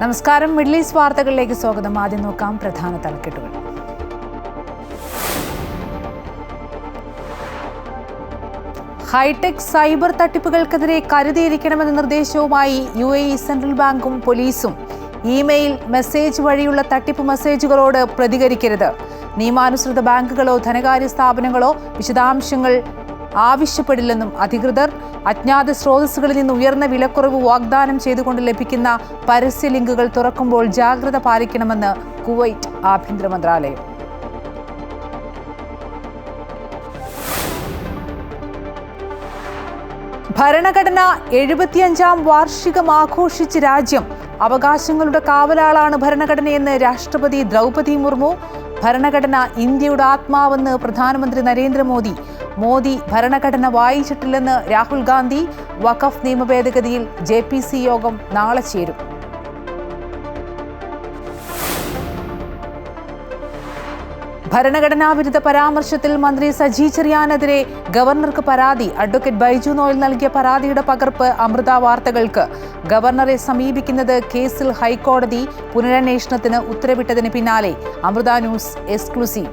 നമസ്കാരം. Middle east വാർത്തകളിലേക്ക് സ്വാഗതം. ആദ്യം നോക്കാം പ്രധാന തലക്കെട്ടുകൾ. ഹൈടെക് സൈബർ തട്ടിപ്പുകൾക്കെതിരെ കരുതിയിരിക്കണമെന്ന നിർദ്ദേശവുമായി UAE സെൻട്രൽ ബാങ്കും പോലീസും. ഇമെയിൽ, മെസ്സേജ് വഴിയുള്ള തട്ടിപ്പ് മെസ്സേജുകളോട് പ്രതികരിക്കരുത്. നിയമാനുസൃത ബാങ്കുകളോ ധനകാര്യ സ്ഥാപനങ്ങളോ വിശദാംശങ്ങൾ ആവശ്യപ്പെടില്ലെന്നും അധികൃതർ. അജ്ഞാത സ്രോതസ്സുകളിൽ നിന്ന് ഉയർന്ന വിലക്കുറവ് വാഗ്ദാനം ചെയ്തുകൊണ്ട് ലഭിക്കുന്ന പരസ്യ ലിങ്കുകൾ തുറക്കുമ്പോൾ ജാഗ്രത പാലിക്കണമെന്ന് കുവൈറ്റ് ആഭ്യന്തര മന്ത്രാലയം. ഭരണഘടന 75-ാം വാർഷികം ആഘോഷിച്ച് രാജ്യം. അവകാശങ്ങളുടെ കാവലാളാണ് ഭരണഘടനയെന്ന് രാഷ്ട്രപതി ദ്രൗപദി മുർമു. ഭരണഘടന ഇന്ത്യയുടെ ആത്മാവെന്ന് പ്രധാനമന്ത്രി നരേന്ദ്രമോദി. മോദി ഭരണഘടന വായിച്ചിട്ടില്ലെന്ന് രാഹുൽ ഗാന്ധി. വഖഫ് നിയമ ഭേദഗതിയിൽ JPC യോഗം നാളെ ചേരും. ഭരണഘടനാ വിരുദ്ധ പരാമർശത്തിൽ മന്ത്രി സജി ചെറിയാനെതിരെ ഗവർണർക്ക് പരാതി. അഡ്വക്കേറ്റ് ബൈജു നോയൽ നൽകിയ പരാതിയുടെ പകർപ്പ് അമൃത വാർത്തകൾക്ക്. ഗവർണറെ സമീപിക്കുന്നത് കേസിൽ ഹൈക്കോടതി പുനരന്വേഷണത്തിന് ഉത്തരവിട്ടതിന് പിന്നാലെ. Amrita news exclusive.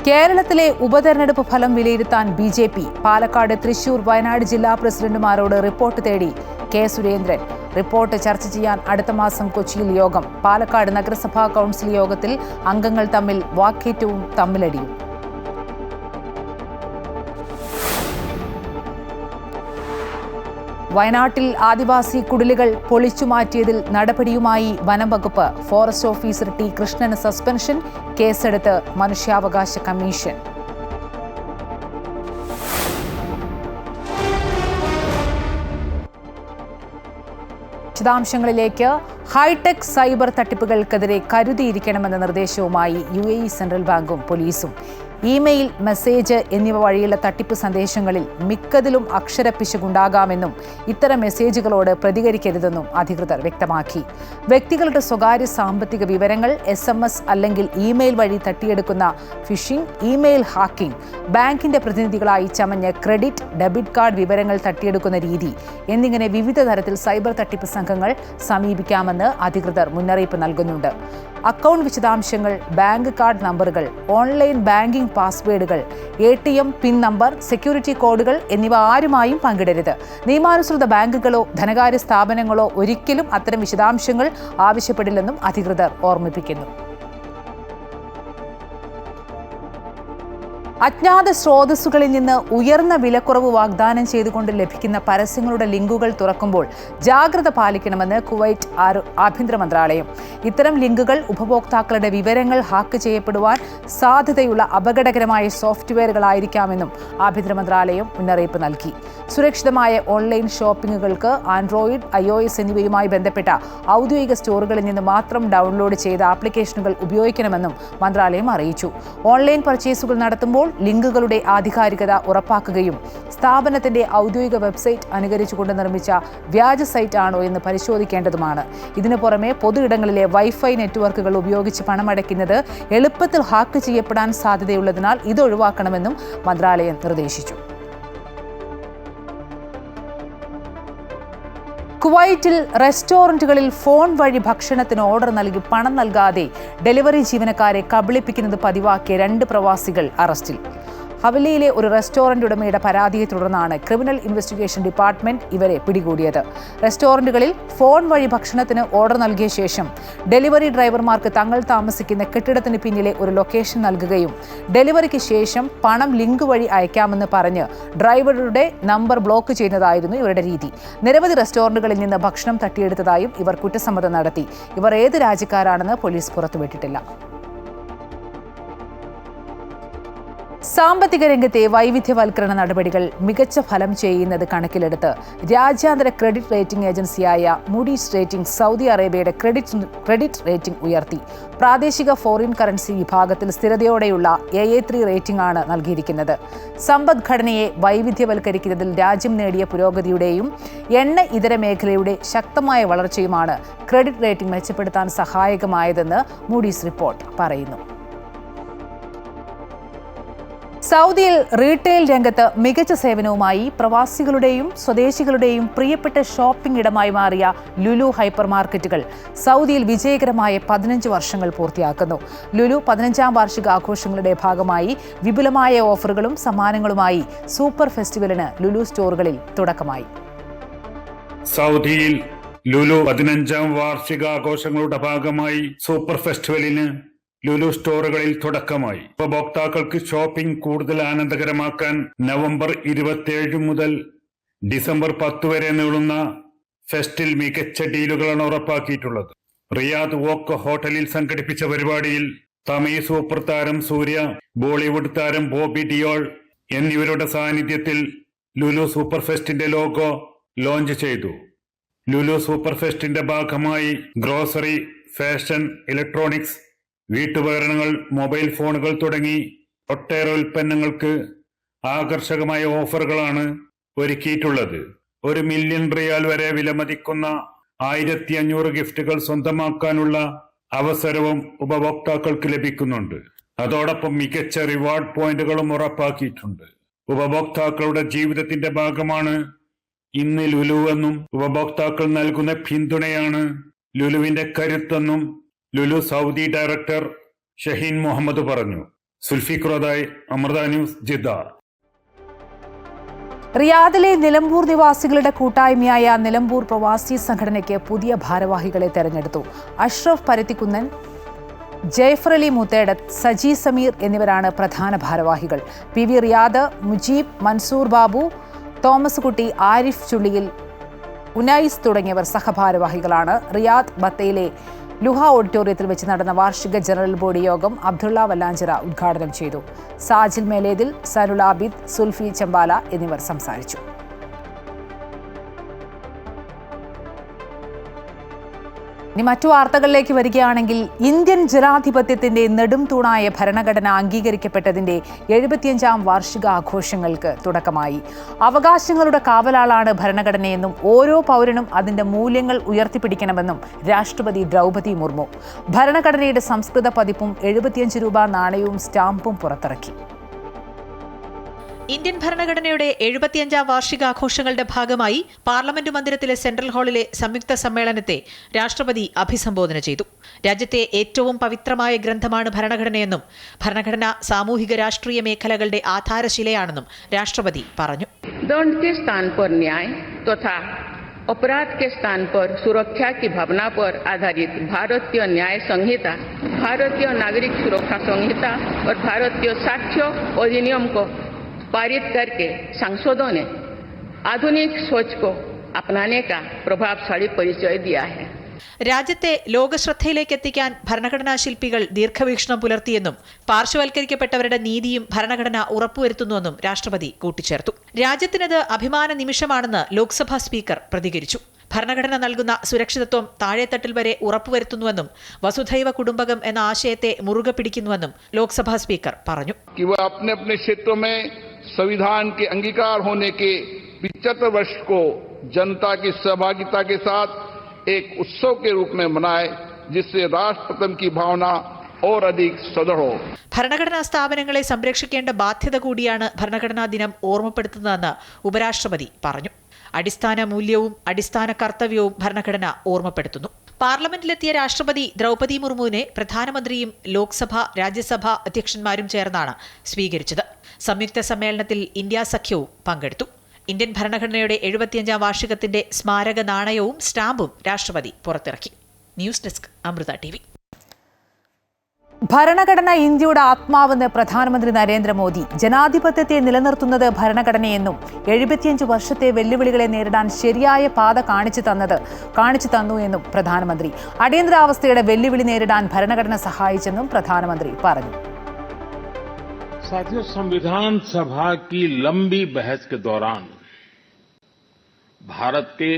കേരളത്തിലെ ഉപതെരഞ്ഞെടുപ്പ് ഫലം വിലയിരുത്താൻ BJP. പാലക്കാട്, തൃശൂർ, വയനാട് ജില്ലാ പ്രസിഡന്റുമാരോട് റിപ്പോർട്ട് തേടി K. സുരേന്ദ്രൻ. റിപ്പോർട്ട് ചർച്ച ചെയ്യാൻ അടുത്ത മാസം കൊച്ചിയിൽ യോഗം. പാലക്കാട് നഗരസഭാ കൗൺസിൽ യോഗത്തിൽ അംഗങ്ങൾ തമ്മിൽ വാക്കേറ്റവും തമ്മിലടിയും. വയനാട്ടിൽ ആദിവാസി കുടിലുകൾ പൊളിച്ചുമാറ്റിയതിൽ നടപടിയുമായി വനം വകുപ്പ്. Forest officer T. കൃഷ്ണന് സസ്പെൻഷൻ. കേസെടുത്ത് മനുഷ്യാവകാശ കമ്മീഷൻ. വിശദാംശങ്ങളിലേക്ക്. ഹൈടെക് സൈബർ തട്ടിപ്പുകൾക്കെതിരെ കരുതിയിരിക്കണമെന്ന നിർദ്ദേശവുമായി UAE സെൻട്രൽ ബാങ്കും പോലീസും. ഇമെയിൽ, മെസ്സേജ് എന്നിവ വഴിയുള്ള തട്ടിപ്പ് സന്ദേശങ്ങളിൽ മിക്കതിലും അക്ഷരപ്പിശകുണ്ടാകാമെന്നും ഇത്തരം മെസ്സേജുകളോട് പ്രതികരിക്കരുതെന്നും അധികൃതർ വ്യക്തമാക്കി. വ്യക്തികളുടെ സ്വകാര്യ സാമ്പത്തിക വിവരങ്ങൾ SMS അല്ലെങ്കിൽ ഇമെയിൽ വഴി തട്ടിയെടുക്കുന്ന ഫിഷിംഗ്, ഇമെയിൽ ഹാക്കിംഗ്, ബാങ്കിന്റെ പ്രതിനിധികളായി ചമഞ്ഞ് ക്രെഡിറ്റ്, ഡെബിറ്റ് കാർഡ് വിവരങ്ങൾ തട്ടിയെടുക്കുന്ന രീതി എന്നിങ്ങനെ വിവിധ തരത്തിൽ സൈബർ തട്ടിപ്പ് സംഘങ്ങൾ സമീപിക്കാമെന്ന് അധികൃതർ മുന്നറിയിപ്പ് നൽകുന്നുണ്ട്. അക്കൗണ്ട് വിശദാംശങ്ങൾ, ബാങ്ക് കാർഡ് നമ്പറുകൾ, online banking പാസ്വേഡുകൾ, ATM pin number, security കോഡുകൾ എന്നിവ ആരുമായും പങ്കിടരുത്. നിയമാനുസൃത ബാങ്കുകളോ ധനകാര്യ സ്ഥാപനങ്ങളോ ഒരിക്കലും അത്തരം വിശദാംശങ്ങൾ ആവശ്യപ്പെടില്ലെന്നും അധികൃതർ ഓർമ്മിപ്പിക്കുന്നു. അജ്ഞാത സ്രോതസ്സുകളിൽ നിന്ന് ഉയർന്ന വിലക്കുറവ് വാഗ്ദാനം ചെയ്തുകൊണ്ട് ലഭിക്കുന്ന പരസ്യങ്ങളുടെ ലിങ്കുകൾ തുറക്കുമ്പോൾ ജാഗ്രത പാലിക്കണമെന്ന് കുവൈറ്റ് ആഭ്യന്തര മന്ത്രാലയം. ഇത്തരം ലിങ്കുകൾ ഉപഭോക്താക്കളുടെ വിവരങ്ങൾ ഹാക്ക് ചെയ്യപ്പെടുവാൻ സാധ്യതയുള്ള അപകടകരമായ സോഫ്റ്റ്വെയറുകളായിരിക്കാമെന്നും ആഭ്യന്തര മന്ത്രാലയം മുന്നറിയിപ്പ് നൽകി. സുരക്ഷിതമായ ഓൺലൈൻ ഷോപ്പിംഗുകൾക്ക് ആൻഡ്രോയിഡ്, iOS എന്നിവയുമായി ബന്ധപ്പെട്ട ഔദ്യോഗിക സ്റ്റോറുകളിൽ നിന്ന് മാത്രം ഡൗൺലോഡ് ചെയ്ത ആപ്ലിക്കേഷനുകൾ ഉപയോഗിക്കണമെന്നും മന്ത്രാലയം അറിയിച്ചു. ഓൺലൈൻ പർച്ചേസുകൾ നടത്തുമ്പോൾ ലിങ്കുകളുടെ ആധികാരികത ഉറപ്പാക്കുകയും സ്ഥാപനത്തിന്റെ ഔദ്യോഗിക വെബ്സൈറ്റ് അനുകരിച്ചുകൊണ്ട് നിർമ്മിച്ച വ്യാജ സൈറ്റ് ആണോ എന്ന് പരിശോധിക്കേണ്ടതുമാണ്. ഇതിനു പുറമെ പൊതുയിടങ്ങളിലെ വൈഫൈ നെറ്റ്വർക്കുകൾ ഉപയോഗിച്ച് പണമടയ്ക്കുന്നത് എളുപ്പത്തിൽ ഹാക്ക് ചെയ്യപ്പെടാൻ സാധ്യതയുള്ളതിനാൽ ഇത് ഒഴിവാക്കണമെന്നും മന്ത്രാലയം നിർദ്ദേശിച്ചു. കുവൈറ്റിൽ റെസ്റ്റോറന്റുകളിൽ ഫോൺ വഴി ഭക്ഷണത്തിന് ഓർഡർ നൽകി പണം നൽകാതെ ഡെലിവറി ജീവനക്കാരെ കബളിപ്പിക്കുന്നത് പതിവാക്കിയ 2 പ്രവാസികൾ അറസ്റ്റിൽ. ഹവലിയിലെ ഒരു റെസ്റ്റോറന്റ് ഉടമയുടെ പരാതിയെ തുടർന്നാണ് ക്രിമിനൽ ഇൻവെസ്റ്റിഗേഷൻ ഡിപ്പാർട്ട്മെന്റ് ഇവരെ പിടികൂടിയത്. റെസ്റ്റോറന്റുകളിൽ ഫോൺ വഴി ഭക്ഷണത്തിന് ഓർഡർ നൽകിയ ശേഷം ഡെലിവറി ഡ്രൈവർമാർക്ക് തങ്ങൾ താമസിക്കുന്ന കെട്ടിടത്തിന് പിന്നിലെ ഒരു ലൊക്കേഷൻ നൽകുകയും ഡെലിവറിക്ക് ശേഷം പണം ലിങ്ക് വഴി അയക്കാമെന്ന് പറഞ്ഞ് ഡ്രൈവറുടെ നമ്പർ ബ്ലോക്ക് ചെയ്യുന്നതായിരുന്നു ഇവരുടെ രീതി. നിരവധി റെസ്റ്റോറന്റുകളിൽ നിന്ന് ഭക്ഷണം തട്ടിയെടുത്തതായും ഇവർ കുറ്റസമ്മതം നടത്തി. ഇവർ ഏത് രാജ്യക്കാരാണെന്ന് പോലീസ് പുറത്തുവിട്ടിട്ടില്ല. സാമ്പത്തിക രംഗത്തെ വൈവിധ്യവൽക്കരണ നടപടികൾ മികച്ച ഫലം ചെയ്യുന്നത് കണക്കിലെടുത്ത് രാജ്യാന്തര ക്രെഡിറ്റ് റേറ്റിംഗ് ഏജൻസിയായ മൂഡീസ് റേറ്റിംഗ് സൗദി അറേബ്യയുടെ ക്രെഡിറ്റ് റേറ്റിംഗ് ഉയർത്തി. പ്രാദേശിക ഫോറിൻ കറൻസി വിഭാഗത്തിൽ സ്ഥിരതയോടെയുള്ള AA3 റേറ്റിംഗ് ആണ് നൽകിയിരിക്കുന്നത്. സമ്പദ്ഘടനയെ വൈവിധ്യവൽക്കരിക്കുന്നതിൽ രാജ്യം നേടിയ പുരോഗതിയുടെയും എണ്ണ ഇതര മേഖലയുടെ ശക്തമായ വളർച്ചയുമാണ് ക്രെഡിറ്റ് റേറ്റിംഗ് മെച്ചപ്പെടുത്താൻ സഹായകമായതെന്ന് മൂഡീസ് റിപ്പോർട്ട് പറയുന്നു. സൗദിയിൽ റീറ്റെയിൽ രംഗത്ത് മികച്ച സേവനവുമായി പ്രവാസികളുടെയും സ്വദേശികളുടെയും പ്രിയപ്പെട്ട ഷോപ്പിംഗ് ഇടമായി മാറിയ ലുലു ഹൈപ്പർ മാർക്കറ്റുകൾ സൗദിയിൽ വിജയകരമായ 15 വർഷങ്ങൾ പൂർത്തിയാക്കുന്നു. ലുലു 15ാം വാർഷികാഘോഷങ്ങളുടെ ഭാഗമായി വിപുലമായ ഓഫറുകളും സമ്മാനങ്ങളുമായി സൂപ്പർ ഫെസ്റ്റിവലിന് ലുലു സ്റ്റോറുകളിൽ തുടക്കമായി. സൗദിയിൽ ലുലു 15ാം വാർഷികാഘോഷങ്ങളുടെ ഭാഗമായി സൂപ്പർ ഫെസ്റ്റിവലിന് ലുലു സ്റ്റോറുകളിൽ തുടക്കമായി. ഉപഭോക്താക്കൾക്ക് ഷോപ്പിംഗ് കൂടുതൽ ആനന്ദകരമാക്കാൻ നവംബർ 27 മുതൽ ഡിസംബർ 10 വരെ നീളുന്ന ഫെസ്റ്റിൽ മികച്ച ഡീലുകളാണ് ഉറപ്പാക്കിയിട്ടുള്ളത്. റിയാദ് വോക്ക് ഹോട്ടലിൽ സംഘടിപ്പിച്ച പരിപാടിയിൽ തമിഴ് സൂപ്പർ താരം സൂര്യ, ബോളിവുഡ് താരം ബോബി ഡിയോൾ എന്നിവരുടെ സാന്നിധ്യത്തിൽ ലുലു സൂപ്പർ ഫെസ്റ്റിന്റെ ലോഗോ ലോഞ്ച് ചെയ്തു. ലുലു സൂപ്പർ ഫെസ്റ്റിന്റെ ഭാഗമായി ഗ്രോസറി, ഫാഷൻ, ഇലക്ട്രോണിക്സ്, വീട്ടുപകരണങ്ങൾ, മൊബൈൽ ഫോണുകൾ തുടങ്ങി ഒട്ടേറെ ഉൽപ്പന്നങ്ങൾക്ക് ആകർഷകമായ ഓഫറുകളാണ് ഒരുക്കിയിട്ടുള്ളത്. 1 മില്യൺ റിയാൽ വരെ വിലമതിക്കുന്ന 1500 ഗിഫ്റ്റുകൾ സ്വന്തമാക്കാനുള്ള അവസരവും ഉപഭോക്താക്കൾക്ക് ലഭിക്കുന്നുണ്ട്. അതോടൊപ്പം മികച്ച റിവാർഡ് പോയിന്റുകളും ഉറപ്പാക്കിയിട്ടുണ്ട്. ഉപഭോക്താക്കളുടെ ജീവിതത്തിന്റെ ഭാഗമാണ് ഇന്ന് ലുലു എന്നും ഉപഭോക്താക്കൾ നൽകുന്ന പിന്തുണയാണ് ലുലുവിന്റെ കരുത്തെന്നും ലുലു സൗദി ഡയറക്ടർ ഷഹീൻ മുഹമ്മദ് പറഞ്ഞു. സുൽഫിഖ്രോദായ്, അമൃത ന്യൂസ്, ജിദ്ദ. റിയാദിലെ നിലമ്പൂർ നിവാസികളുടെ കൂട്ടായ്മയായ നിലമ്പൂർ പ്രവാസി സംഘടനയ്ക്ക് പുതിയ ഭാരവാഹികളെ തെരഞ്ഞെടുത്തു. അഷ്റഫ് പരുത്തിക്കുന്നൻ, ജയ്ഫർ അലി മുത്തേടത്ത്, സജി സമീർ എന്നിവരാണ് പ്രധാന ഭാരവാഹികൾ. P V Riyad, Mujeeb, Mansoor Babu, Thomas Kutty, Arif Chulliyil, Unais തുടങ്ങിയവർ സഹഭാരവാഹികളാണ്. റിയാദ് ബത്തയിലെ ലുഹ ഓഡിറ്റോറിയത്തിൽ വെച്ച് നടന്ന വാർഷിക ജനറൽ ബോഡി യോഗം അബ്ദുള്ള വല്ലാഞ്ചിറ ഉദ്ഘാടനം ചെയ്തു. സാജിൽ മേലേതിൽ, സനുൽ ആബിദ്, സുൽഫി ചമ്പാല എന്നിവർ സംസാരിച്ചു. ഇനി മറ്റു വാർത്തകളിലേക്ക് വരികയാണെങ്കിൽ, ഇന്ത്യൻ ജനാധിപത്യത്തിന്റെ നെടും തൂണായ ഭരണഘടന അംഗീകരിക്കപ്പെട്ടതിന്റെ 75ാം വാർഷികാഘോഷങ്ങൾക്ക് തുടക്കമായി. അവകാശങ്ങളുടെ കാവലാളാണ് ഭരണഘടനയെന്നും ഓരോ പൗരനും അതിന്റെ മൂല്യങ്ങൾ ഉയർത്തിപ്പിടിക്കണമെന്നും രാഷ്ട്രപതി ദ്രൗപദി മുർമു. ഭരണഘടനയുടെ സംസ്കൃത പതിപ്പും 75 രൂപ നാണയവും സ്റ്റാമ്പും പുറത്തിറക്കി. ഇന്ത്യൻ ഭരണഘടനയുടെ 75ാം വാർഷികാഘോഷങ്ങളുടെ ഭാഗമായി പാർലമെന്റ് മന്ദിരത്തിലെ സെൻട്രൽ ഹാളിലെ സംയുക്ത സമ്മേളനത്തെ രാഷ്ട്രപതി അഭിസംബോധന ചെയ്തു. രാജ്യത്തെ ഏറ്റവും പവിത്രമായ ഗ്രന്ഥമാണ് ഭരണഘടനയെന്നും ഭരണഘടന സാമൂഹിക രാഷ്ട്രീയ മേഖലകളുടെ ആധാരശിലയാണെന്നും രാഷ്ട്രപതി പറഞ്ഞു. अपराध के स्थान पर सुरक्षा की भावना पर आधारित भारतीय न्याय संहिता, भारतीय नागरिक सुरक्षा संहिता और भारतीय साक्ष्य अधिनियम को पारित करके सांसदों ने आधुनिक सोच को अपनाने का प्रभावशाली परिचय दिया है. രാജ്യത്തെ ലോകശ്രദ്ധയിലേക്ക് എത്തിക്കാൻ ഭരണഘടനാ ശില്പികൾ ദീർഘവീക്ഷണം പുലർത്തിയെന്നും പാർശ്വവൽക്കരിക്കപ്പെട്ടവരുടെ നീതിയും ഭരണഘടന ഉറപ്പുവരുത്തുന്നുവെന്നും രാഷ്ട്രപതി കൂട്ടിച്ചേർത്തു. രാജ്യത്തിനത് അഭിമാന നിമിഷമാണെന്ന് ലോക്സഭാ സ്പീക്കർ പ്രതികരിച്ചു. ഭരണഘടന നൽകുന്ന സുരക്ഷിതത്വം താഴെത്തട്ടിൽ വരെ ഉറപ്പുവരുത്തുന്നുവെന്നും വസുധൈവ കുടുംബകം എന്ന ആശയത്തെ മുറുകെ പിടിക്കുന്നുവെന്നും ലോക്സഭാ സ്പീക്കർ പറഞ്ഞു. संविधान के अंगीकार होने के 75 वर्ष को जनता की सहभागिता के साथ एक उत्सव के रूप में मनाए, जिससे राष्ट्रप्रथम की भावना और अधिक सुदृढ़ हो. ഭരണഘടനാ സ്ഥാപനങ്ങളെ സംരക്ഷിക്കേണ്ട ബാധ്യത കൂടിയാണ് ഭരണഘടനാ ദിനം ഓർമ്മപ്പെടുത്തുന്നതെന്ന് ഉപരാഷ്ട്രപതി പറഞ്ഞു. അടിസ്ഥാന മൂല്യവും അടിസ്ഥാന കർത്തവ്യവും ഭരണഘടന ഓർമ്മപ്പെടുത്തുന്നു. പാർലമെന്റിലെത്തിയ രാഷ്ട്രപതി ദ്രൗപദി മുർമുവിനെ പ്രധാനമന്ത്രിയും ലോക്സഭ, രാജ്യസഭ അധ്യക്ഷന്മാരും ചേർന്നാണ് സ്വീകരിച്ചത്. സംയുക്ത സമ്മേളനത്തിൽ ഇന്ത്യ സഖ്യവും പങ്കെടുത്തു. ഇന്ത്യൻ ഭരണഘടനയുടെ 75ാം വാർഷികത്തിന്റെ സ്മാരക നാണയവും സ്റ്റാമ്പും രാഷ്ട്രപതി പുറത്തിറക്കി. News desk, Amrita TV. ഭരണഘടന ഇന്ത്യയുടെ ആത്മാവെന്ന് പ്രധാനമന്ത്രി നരേന്ദ്രമോദി. ജനാധിപത്യത്തെ നിലനിർത്തുന്നത് ഭരണഘടനയെന്നും 75 വർഷത്തെ വെല്ലുവിളികളെ നേരിടാൻ ശരിയായ പാത കാണിച്ചു തന്നു എന്നും പ്രധാനമന്ത്രി. അടിയന്തരാവസ്ഥയുടെ വെല്ലുവിളി നേരിടാൻ ഭരണഘടന സഹായിച്ചെന്നും പ്രധാനമന്ത്രി പറഞ്ഞു. साथियों, संविधान सभा की लंबी बहस के दौरान भारत के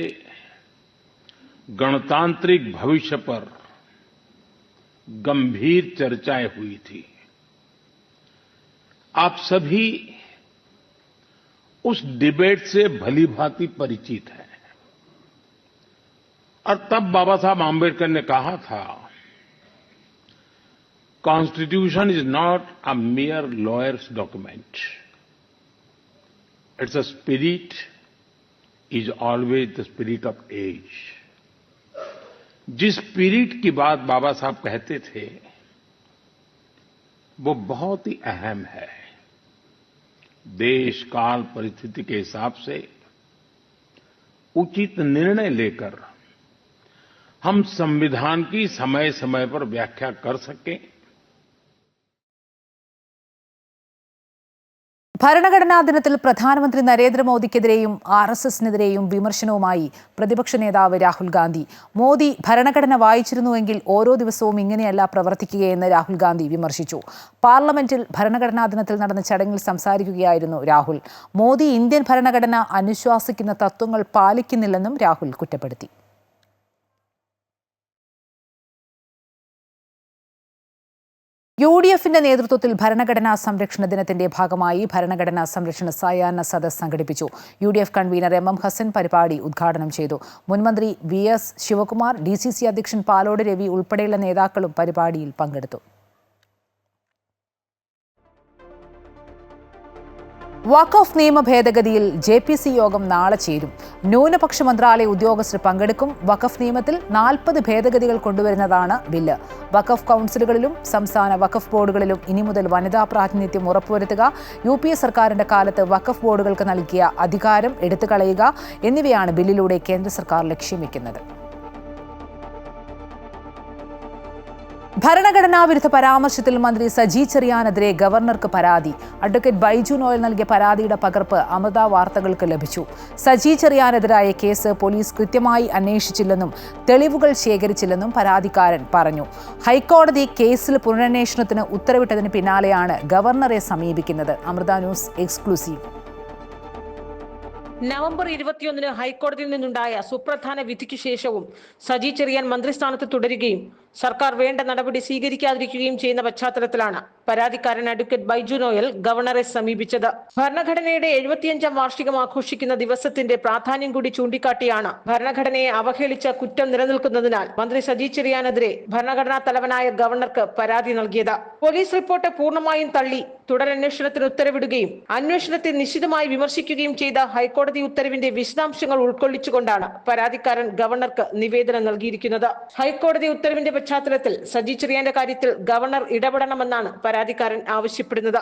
गणतांत्रिक भविष्य पर गंभीर चर्चाएं हुई थी. आप सभी उस डिबेट से भलीभांति परिचित हैं और तब बाबा साहब आंबेडकर ने कहा था Constitution is not a mere lawyer's document. Its a spirit is always the spirit of age. जिस स्पिरिट की बात बाबा साहब कहते थे वो बहुत ही अहम है। देश काल परिस्थिति के हिसाब से उचित निर्णय लेकर हम संविधान की समय समय पर व्याख्या कर सकें। ഭരണഘടനാ ദിനത്തിൽ പ്രധാനമന്ത്രി നരേന്ദ്രമോദിക്കെതിരെയും RSSനെതിരെയും വിമർശനവുമായി പ്രതിപക്ഷ നേതാവ് രാഹുൽ ഗാന്ധി. മോദി ഭരണഘടന വായിച്ചിരുന്നുവെങ്കിൽ ഓരോ ദിവസവും ഇങ്ങനെയല്ല പ്രവർത്തിക്കുകയെന്ന് രാഹുൽ ഗാന്ധി വിമർശിച്ചു. പാർലമെന്റിൽ ഭരണഘടനാ ദിനത്തിൽ നടന്ന ചടങ്ങിൽ സംസാരിക്കുകയായിരുന്നു രാഹുൽ. മോദി ഇന്ത്യൻ ഭരണഘടന അനുശാസിക്കുന്ന തത്വങ്ങൾ പാലിക്കുന്നില്ലെന്നും രാഹുൽ കുറ്റപ്പെടുത്തി. UDFന്റെ നേതൃത്വത്തിൽ ഭരണഘടനാ സംരക്ഷണ ദിനത്തിന്റെ ഭാഗമായി ഭരണഘടനാ സംരക്ഷണ സായാഹ്ന സദസ്സ് സംഘടിപ്പിച്ചു. UDF കൺവീനർ MM ഹസൻ പരിപാടി ഉദ്ഘാടനം ചെയ്തു. മുൻമന്ത്രി VS ശിവകുമാർ, DCC അധ്യക്ഷൻ പാലോട് രവി ഉൾപ്പെടെയുള്ള നേതാക്കളും പരിപാടിയിൽ പങ്കെടുത്തു. വഖഫ് നിയമ ഭേദഗതിയിൽ JPC യോഗം നാളെ ചേരും. ന്യൂനപക്ഷ മന്ത്രാലയ ഉദ്യോഗസ്ഥർ പങ്കെടുക്കും. വഖഫ് നിയമത്തിൽ 40 ഭേദഗതികൾ കൊണ്ടുവരുന്നതാണ് ബില്ല്. വഖഫ് കൗൺസിലുകളിലും സംസ്ഥാന വഖഫ് ബോർഡുകളിലും ഇനി മുതൽ വനിതാ പ്രാതിനിധ്യം ഉറപ്പുവരുത്തുക, UPA സർക്കാരിന്റെ കാലത്ത് വഖഫ് ബോർഡുകൾക്ക് നൽകിയ അധികാരം എടുത്തുകളയുക എന്നിവയാണ് ബില്ലിലൂടെ കേന്ദ്ര സർക്കാർ ലക്ഷ്യം വെക്കുന്നത്. ഭരണഘടനാ വിരുദ്ധ പരാമർശത്തിൽ മന്ത്രി സജി ചെറിയാനെതിരെ ഗവർണർക്ക് പരാതി. അഡ്വക്കേറ്റ് ബൈജു നോയൽ നൽകിയ പരാതിയുടെ പകർപ്പ് അമൃത വാർത്തകൾക്ക് ലഭിച്ചു. സജി ചെറിയാനെതിരായ കേസ് പോലീസ് കൃത്യമായി അന്വേഷിച്ചില്ലെന്നും തെളിവുകൾ ശേഖരിച്ചില്ലെന്നും പരാതിക്കാരൻ പറഞ്ഞു. ഹൈക്കോടതി കേസിൽ പുനരന്വേഷണത്തിന് ഉത്തരവിട്ടതിന് പിന്നാലെയാണ് ഗവർണറെ സമീപിക്കുന്നത്. Amrita news exclusive. നവംബർ 21 ഹൈക്കോടതിയിൽ നിന്നുണ്ടായ സുപ്രധാന വിധിക്ക് ശേഷവും സജി ചെറിയാൻ മന്ത്രിസ്ഥാനത്ത് തുടരുകയും സർക്കാർ വേണ്ട നടപടി സ്വീകരിക്കാതിരിക്കുകയും ചെയ്യുന്ന പശ്ചാത്തലത്തിലാണ് പരാതിക്കാരൻ അഡ്വക്കേറ്റ് ബൈജു നോയൽ ഗവർണറെ സമീപിച്ചത്. ഭരണഘടനയുടെ 75ാം വാർഷികം ആഘോഷിക്കുന്ന ദിവസത്തിന്റെ പ്രാധാന്യം കൂടി ചൂണ്ടിക്കാട്ടിയാണ് ഭരണഘടനയെ അവഹേളിച്ച കുറ്റം നിലനിൽക്കുന്നതിനാൽ മന്ത്രി സജി ചെറിയാനെതിരെ ഭരണഘടനാ തലവനായ ഗവർണർക്ക് പരാതി നൽകിയത്. പോലീസ് റിപ്പോർട്ട് പൂർണ്ണമായും തള്ളി തുടരന്വേഷണത്തിന് ഉത്തരവിടുകയും അന്വേഷണത്തെ നിശിതമായി വിമർശിക്കുകയും ചെയ്ത ഹൈക്കോടതി ഉത്തരവിന്റെ വിശദാംശങ്ങൾ ഉൾക്കൊള്ളിച്ചുകൊണ്ടാണ് പരാതിക്കാരൻ ഗവർണർക്ക് നിവേദനം നൽകിയിരിക്കുന്നത്. ഹൈക്കോടതി ഉത്തരവിന്റെ പശ്ചാത്തലത്തിൽ സജി ചെറിയാന്റെ കാര്യത്തിൽ ഗവർണർ ഇടപെടണമെന്നാണ് പരാതിക്കാരൻ ആവശ്യപ്പെട്ടിരിക്കുന്നത്.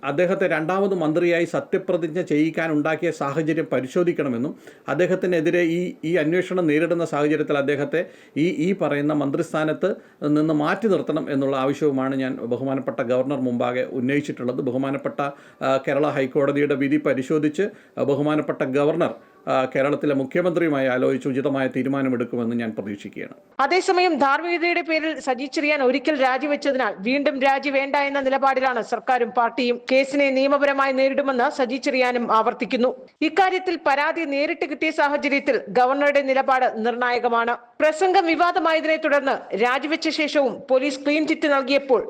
അദ്ദേഹത്തെ രണ്ടാമത് മന്ത്രിയായി സത്യപ്രതിജ്ഞ ചെയ്യിക്കാൻ ഉണ്ടാക്കിയ സാഹചര്യം പരിശോധിക്കണമെന്നും അദ്ദേഹത്തിനെതിരെ ഈ അന്വേഷണം നേരിടുന്ന സാഹചര്യത്തിൽ അദ്ദേഹത്തെ ഈ പറയുന്ന മന്ത്രിസ്ഥാനത്ത് നിന്ന് മാറ്റി നിർത്തണം എന്നുള്ള ആവശ്യവുമാണ് ഞാൻ ബഹുമാനപ്പെട്ട ഗവർണർ മുമ്പാകെ ഉന്നയിച്ചിട്ടുള്ളത്. ബഹുമാനപ്പെട്ട കേരള ഹൈക്കോടതിയുടെ വിധി പരിശോധിച്ച് ബഹുമാനപ്പെട്ട ഗവർണർ കേരളത്തിലെ മുഖ്യമന്ത്രിയുമായി ആലോചിച്ച് ഉചിതമായ തീരുമാനമെടുക്കുമെന്ന് ഞാൻ പ്രതീക്ഷിക്കുകയാണ്. അതേസമയം ധാർമ്മികതയുടെ പേരിൽ സജി ചെറിയാൻ ഒരിക്കൽ രാജിവെച്ചതിനാൽ വീണ്ടും രാജി വേണ്ട എന്ന നിലപാടിലാണ് സർക്കാരും പാർട്ടിയും. കേസിനെ നിയമപരമായി നേരിടുമെന്ന് സജി ചെറിയാനും ആവർത്തിക്കുന്നു. ഇക്കാര്യത്തിൽ പരാതി നേരിട്ട് കിട്ടിയ സാഹചര്യത്തിൽ ഗവർണറുടെ നിലപാട് നിർണായകമാണ്. പ്രസംഗം വിവാദമായതിനെ തുടർന്ന് രാജിവെച്ച ശേഷവും പോലീസ് ക്ലീൻ ചിറ്റ് നൽകിയപ്പോൾ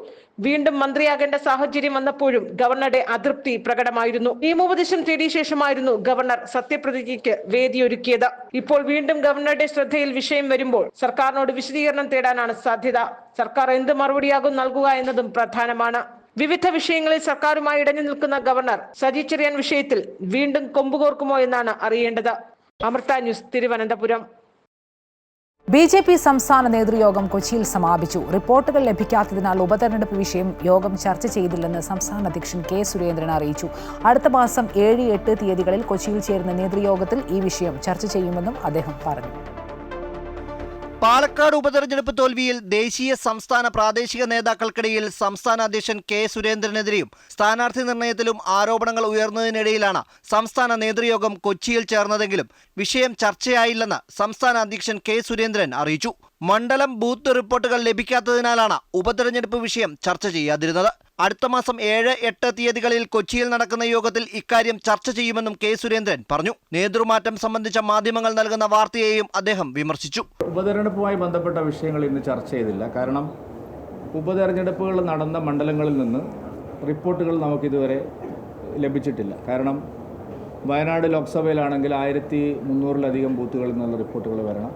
വീണ്ടും മന്ത്രിയാകേണ്ട സാഹചര്യം വന്നപ്പോഴും ഗവർണറുടെ അതൃപ്തി പ്രകടമായിരുന്നു. നിയമോപദേശം തേടിയ ശേഷമായിരുന്നു ഗവർണർ സത്യപ്രതിജ്ഞയ്ക്ക് വേദിയൊരുക്കിയത്. ഇപ്പോൾ വീണ്ടും ഗവർണറുടെ ശ്രദ്ധയിൽ വിഷയം വരുമ്പോൾ സർക്കാരിനോട് വിശദീകരണം തേടാനാണ് സാധ്യത. സർക്കാർ എന്ത് മറുപടിയാകും നൽകുക എന്നതും പ്രധാനമാണ്. വിവിധ വിഷയങ്ങളിൽ സർക്കാരുമായി ഇടഞ്ഞു നിൽക്കുന്ന ഗവർണർ സജി ചെറിയാൻ വിഷയത്തിൽ വീണ്ടും കൊമ്പുകോർക്കുമോ എന്നാണ് അറിയേണ്ടത്. അമൃത ന്യൂസ്, തിരുവനന്തപുരം. BJP സംസ്ഥാന നേതൃയോഗം കൊച്ചിയിൽ സമാപിച്ചു. റിപ്പോർട്ടുകൾ ലഭിക്കാത്തതിനാൽ ഉപതെരഞ്ഞെടുപ്പ് വിഷയം യോഗം ചർച്ച ചെയ്തില്ലെന്ന് സംസ്ഥാന അധ്യക്ഷൻ K. സുരേന്ദ്രൻ അറിയിച്ചു. അടുത്ത മാസം 7, 8 തീയതികളിൽ കൊച്ചിയിൽ ചേരുന്ന നേതൃയോഗത്തിൽ ഈ വിഷയം ചർച്ച ചെയ്യുമെന്നും അദ്ദേഹം പറഞ്ഞു. പാലക്കാട് ഉപതെരഞ്ഞെടുപ്പ് തോൽവിയിൽ ദേശീയ സംസ്ഥാന പ്രാദേശിക നേതാക്കൾക്കിടയിൽ സംസ്ഥാന അധ്യക്ഷൻ K. സുരേന്ദ്രനെതിരെയും സ്ഥാനാർത്ഥി നിർണയത്തിലും ആരോപണങ്ങൾ ഉയർന്നതിനിടയിലാണ് സംസ്ഥാന നേതൃയോഗം കൊച്ചിയിൽ ചേർന്നതെങ്കിലും വിഷയം ചർച്ചയായില്ലെന്ന് സംസ്ഥാന അധ്യക്ഷൻ K. സുരേന്ദ്രൻ അറിയിച്ചു. മണ്ഡലം ബൂത്ത് റിപ്പോർട്ടുകൾ ലഭിക്കാത്തതിനാലാണ് ഉപതെരഞ്ഞെടുപ്പ് വിഷയം ചർച്ച ചെയ്യാതിരുന്നത്. അടുത്ത മാസം 7, 8 തീയതികളിൽ കൊച്ചിയിൽ നടക്കുന്ന യോഗത്തിൽ ഇക്കാര്യം ചർച്ച ചെയ്യുമെന്നും K. സുരേന്ദ്രൻ പറഞ്ഞു. നേതൃമാറ്റം സംബന്ധിച്ച മാധ്യമങ്ങൾ നൽകുന്ന വാർത്തയെയും അദ്ദേഹം വിമർശിച്ചു. ഉപതെരഞ്ഞെടുപ്പുമായി ബന്ധപ്പെട്ട വിഷയങ്ങൾ ഇന്ന് ചർച്ച ചെയ്തില്ല. കാരണം ഉപതെരഞ്ഞെടുപ്പുകൾ നടന്ന മണ്ഡലങ്ങളിൽ നിന്ന് റിപ്പോർട്ടുകൾ നമുക്കിതുവരെ ലഭിച്ചിട്ടില്ല. കാരണം വയനാട് ലോക്സഭയിലാണെങ്കിൽ 1300-ലധികം ബൂത്തുകളിൽ നിന്നുള്ള റിപ്പോർട്ടുകൾ വരണം.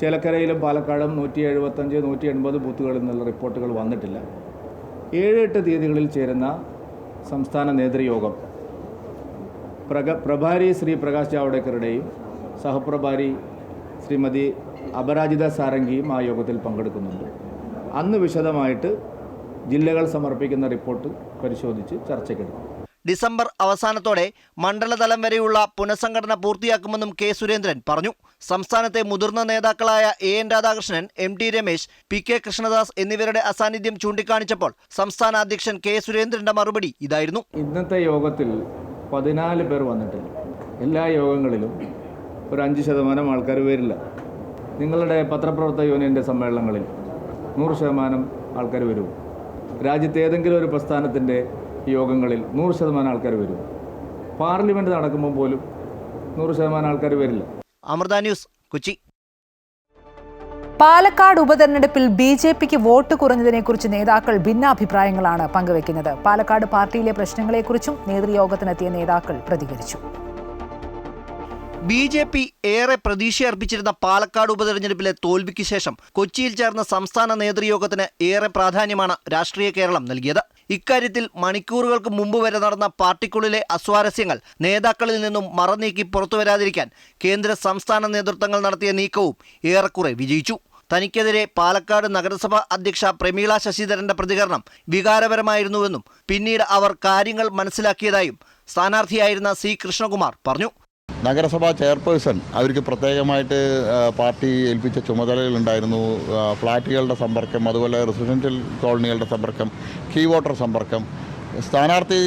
ചേലക്കരയിലും പാലക്കാടും 175, 180 ബൂത്തുകളിൽ നിന്നുള്ള റിപ്പോർട്ടുകൾ വന്നിട്ടില്ല. 7-8 തീയതികളിൽ ചേരുന്ന സംസ്ഥാന നേതൃയോഗം പ്രഭാരി ശ്രീ പ്രകാശ് ജാവ്ദേക്കറുടെയും സഹപ്രഭാരി ശ്രീമതി അപരാജിത സാരംഗിയും ആ യോഗത്തിൽ പങ്കെടുക്കുന്നുണ്ട്. അന്ന് വിശദമായിട്ട് ജില്ലകൾ സമർപ്പിക്കുന്ന റിപ്പോർട്ട് പരിശോധിച്ച് ചർച്ചയ്ക്കെടുക്കും. ഡിസംബർ അവസാനത്തോടെ മണ്ഡലതലം വരെയുള്ള പുനഃസംഘടന പൂർത്തിയാക്കുമെന്നും കെ സുരേന്ദ്രൻ പറഞ്ഞു. സംസ്ഥാനത്തെ മുതിർന്ന നേതാക്കളായ N Radhakrishnan, MT Ramesh, PK Krishnadas എന്നിവരുടെ അസാന്നിധ്യം ചൂണ്ടിക്കാണിച്ചപ്പോൾ സംസ്ഥാന അധ്യക്ഷൻ കെ സുരേന്ദ്രന്റെ മറുപടി ഇതായിരുന്നു. ഇന്നത്തെ യോഗത്തിൽ 14 പേർ വന്നിട്ടില്ല. എല്ലാ യോഗങ്ങളിലും ഒരു 5% ആൾക്കാർ വരില്ല. നിങ്ങളുടെ പത്രപ്രവർത്തക യൂണിയൻ്റെ സമ്മേളനങ്ങളിൽ 100% ആൾക്കാർ വരും. രാജ്യത്തെ ഏതെങ്കിലും ഒരു പ്രസ്ഥാനത്തിൻ്റെ യോഗങ്ങളിൽ 100% ആൾക്കാർ വരും. പാർലമെൻറ്റ് നടക്കുമ്പോൾ പോലും 100% ആൾക്കാർ വരില്ല. അമൃത ന്യൂസ്, കൊച്ചി. പാലക്കാട് ഉപതെരഞ്ഞെടുപ്പിൽ BJPക്ക് വോട്ട് കുറഞ്ഞതിനെക്കുറിച്ച് നേതാക്കൾ ഭിന്നാഭിപ്രായങ്ങളാണ് പങ്കുവെക്കുന്നത്. പാലക്കാട് പാർട്ടിയിലെ പ്രശ്നങ്ങളെക്കുറിച്ചും നേതൃയോഗത്തിനെത്തിയ നേതാക്കൾ പ്രതികരിച്ചു. BJP ഏറെ പ്രതീക്ഷയർപ്പിച്ചിരുന്ന പാലക്കാട് ഉപതെരഞ്ഞെടുപ്പിലെ തോൽവിക്ക് ശേഷം കൊച്ചിയിൽ ചേർന്ന സംസ്ഥാന നേതൃയോഗത്തിന് ഏറെ പ്രാധാന്യമാണ് രാഷ്ട്രീയ കേരളം നൽകിയത്. ഇക്കാര്യത്തിൽ മണിക്കൂറുകൾക്ക് മുമ്പ് വരെ നടന്ന പാർട്ടിക്കുള്ളിലെ അസ്വാരസ്യങ്ങൾ നേതാക്കളിൽ നിന്നും മറനീക്കി പുറത്തുവരാതിരിക്കാൻ കേന്ദ്ര സംസ്ഥാന നേതൃത്വങ്ങൾ നടത്തിയ നീക്കവും ഏറെക്കുറെ വിജയിച്ചു. തനിക്കെതിരെ പാലക്കാട് നഗരസഭ അധ്യക്ഷ പ്രമീള ശശിധരന്റെ പ്രതികരണം വികാരപരമായിരുന്നുവെന്നും പിന്നീട് അവർ കാര്യങ്ങൾ മനസ്സിലാക്കിയതായും സ്ഥാനാർത്ഥിയായിരുന്ന C കൃഷ്ണകുമാർ പറഞ്ഞു. നഗരസഭാ ചെയർപേഴ്സൺ അവർക്ക് പ്രത്യേകമായിട്ട് പാർട്ടി ഏൽപ്പിച്ച ചുമതലകളുണ്ടായിരുന്നു. ഫ്ലാറ്റുകളുടെ സമ്പർക്കം, അതുപോലെ റെസിഡൻഷ്യൽ കോളനികളുടെ സമ്പർക്കം, കീ വോട്ടർ സമ്പർക്കം. സ്ഥാനാർത്ഥി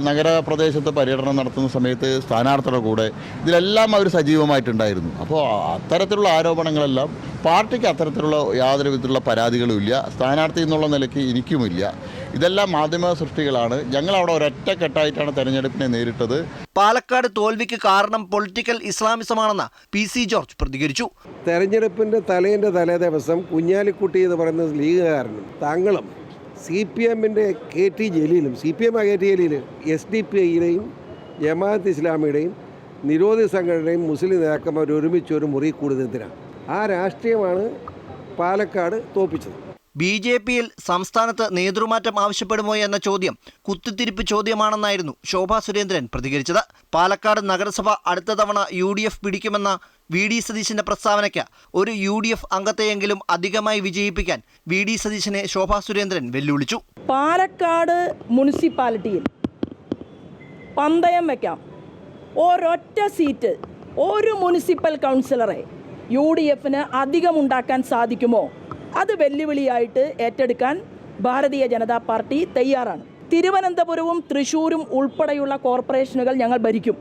നഗരപ്രദേശത്ത് പര്യടനം നടത്തുന്ന സമയത്ത് സ്ഥാനാർത്ഥിയുടെ കൂടെ ഇതിലെല്ലാം അവർ സജീവമായിട്ടുണ്ടായിരുന്നു. അപ്പോൾ അത്തരത്തിലുള്ള ആരോപണങ്ങളെല്ലാം പാർട്ടിക്ക് അത്തരത്തിലുള്ള യാതൊരു വിധത്തിലുള്ള പരാതികളും ഇല്ല. സ്ഥാനാർത്ഥി എന്നുള്ള നിലയ്ക്ക് എനിക്കുമില്ല. ഇതെല്ലാം മാധ്യമ സൃഷ്ടികളാണ്. ഞങ്ങളവിടെ ഒരൊറ്റക്കെട്ടായിട്ടാണ് തെരഞ്ഞെടുപ്പിനെ നേരിട്ടത്. പാലക്കാട് തോൽവിക്ക് കാരണം പൊളിറ്റിക്കൽ ഇസ്ലാമിസമാണെന്ന് PC ജോർജ് പ്രതികരിച്ചു. തെരഞ്ഞെടുപ്പിൻ്റെ തലേ ദിവസം കുഞ്ഞാലിക്കുട്ടി എന്ന് പറയുന്ന ലീഗുകാരനും താങ്കളും CPMൻ്റെ KT ജലീലും, CPM KT ജലീൽ SDPIയുടെയും ജമാഅത്ത് ഇസ്ലാമിയുടെയും നിരോധിത സംഘടനയും മുസ്ലിം നേതാക്കന്മാർ ഒരുമിച്ച് ഒരു മുറി കൂടുതലാണ്. ആ രാഷ്ട്രീയമാണ് പാലക്കാട് തോൽപ്പിച്ചത്. BJPയിൽ സംസ്ഥാനത്ത് നേതൃമാറ്റം ആവശ്യപ്പെടുമോ എന്ന ചോദ്യം കുത്തിത്തിരിപ്പ് ചോദ്യമാണെന്നായിരുന്നു ശോഭാ സുരേന്ദ്രൻ പ്രതികരിച്ചത്. പാലക്കാട് നഗരസഭ അടുത്ത തവണ UDF പിടിക്കുമെന്ന VD സതീശന്റെ പ്രസ്താവനയ്ക്ക് ഒരു UDF അംഗത്തെയെങ്കിലും അധികമായി വിജയിപ്പിക്കാൻ VD സതീശനെ ശോഭാ സുരേന്ദ്രൻ വെല്ലുവിളിച്ചു. പാലക്കാട് മുനിസിപ്പാലിറ്റിയിൽ പന്തയം വയ്ക്കാം. ഒരൊറ്റ സീറ്റ്, ഒരു മുനിസിപ്പൽ കൗൺസിലറെ UDFന് അധികമുണ്ടാക്കാൻ സാധിക്കുമോ? അത് വെല്ലുവിളിയായിട്ട് ഏറ്റെടുക്കാൻ ഭാരതീയ ജനതാ പാർട്ടി തയ്യാറാണ്. തിരുവനന്തപുരവും തൃശ്ശൂരും ഉൾപ്പെടെയുള്ള കോർപ്പറേഷനുകൾ ഞങ്ങൾ ഭരിക്കും.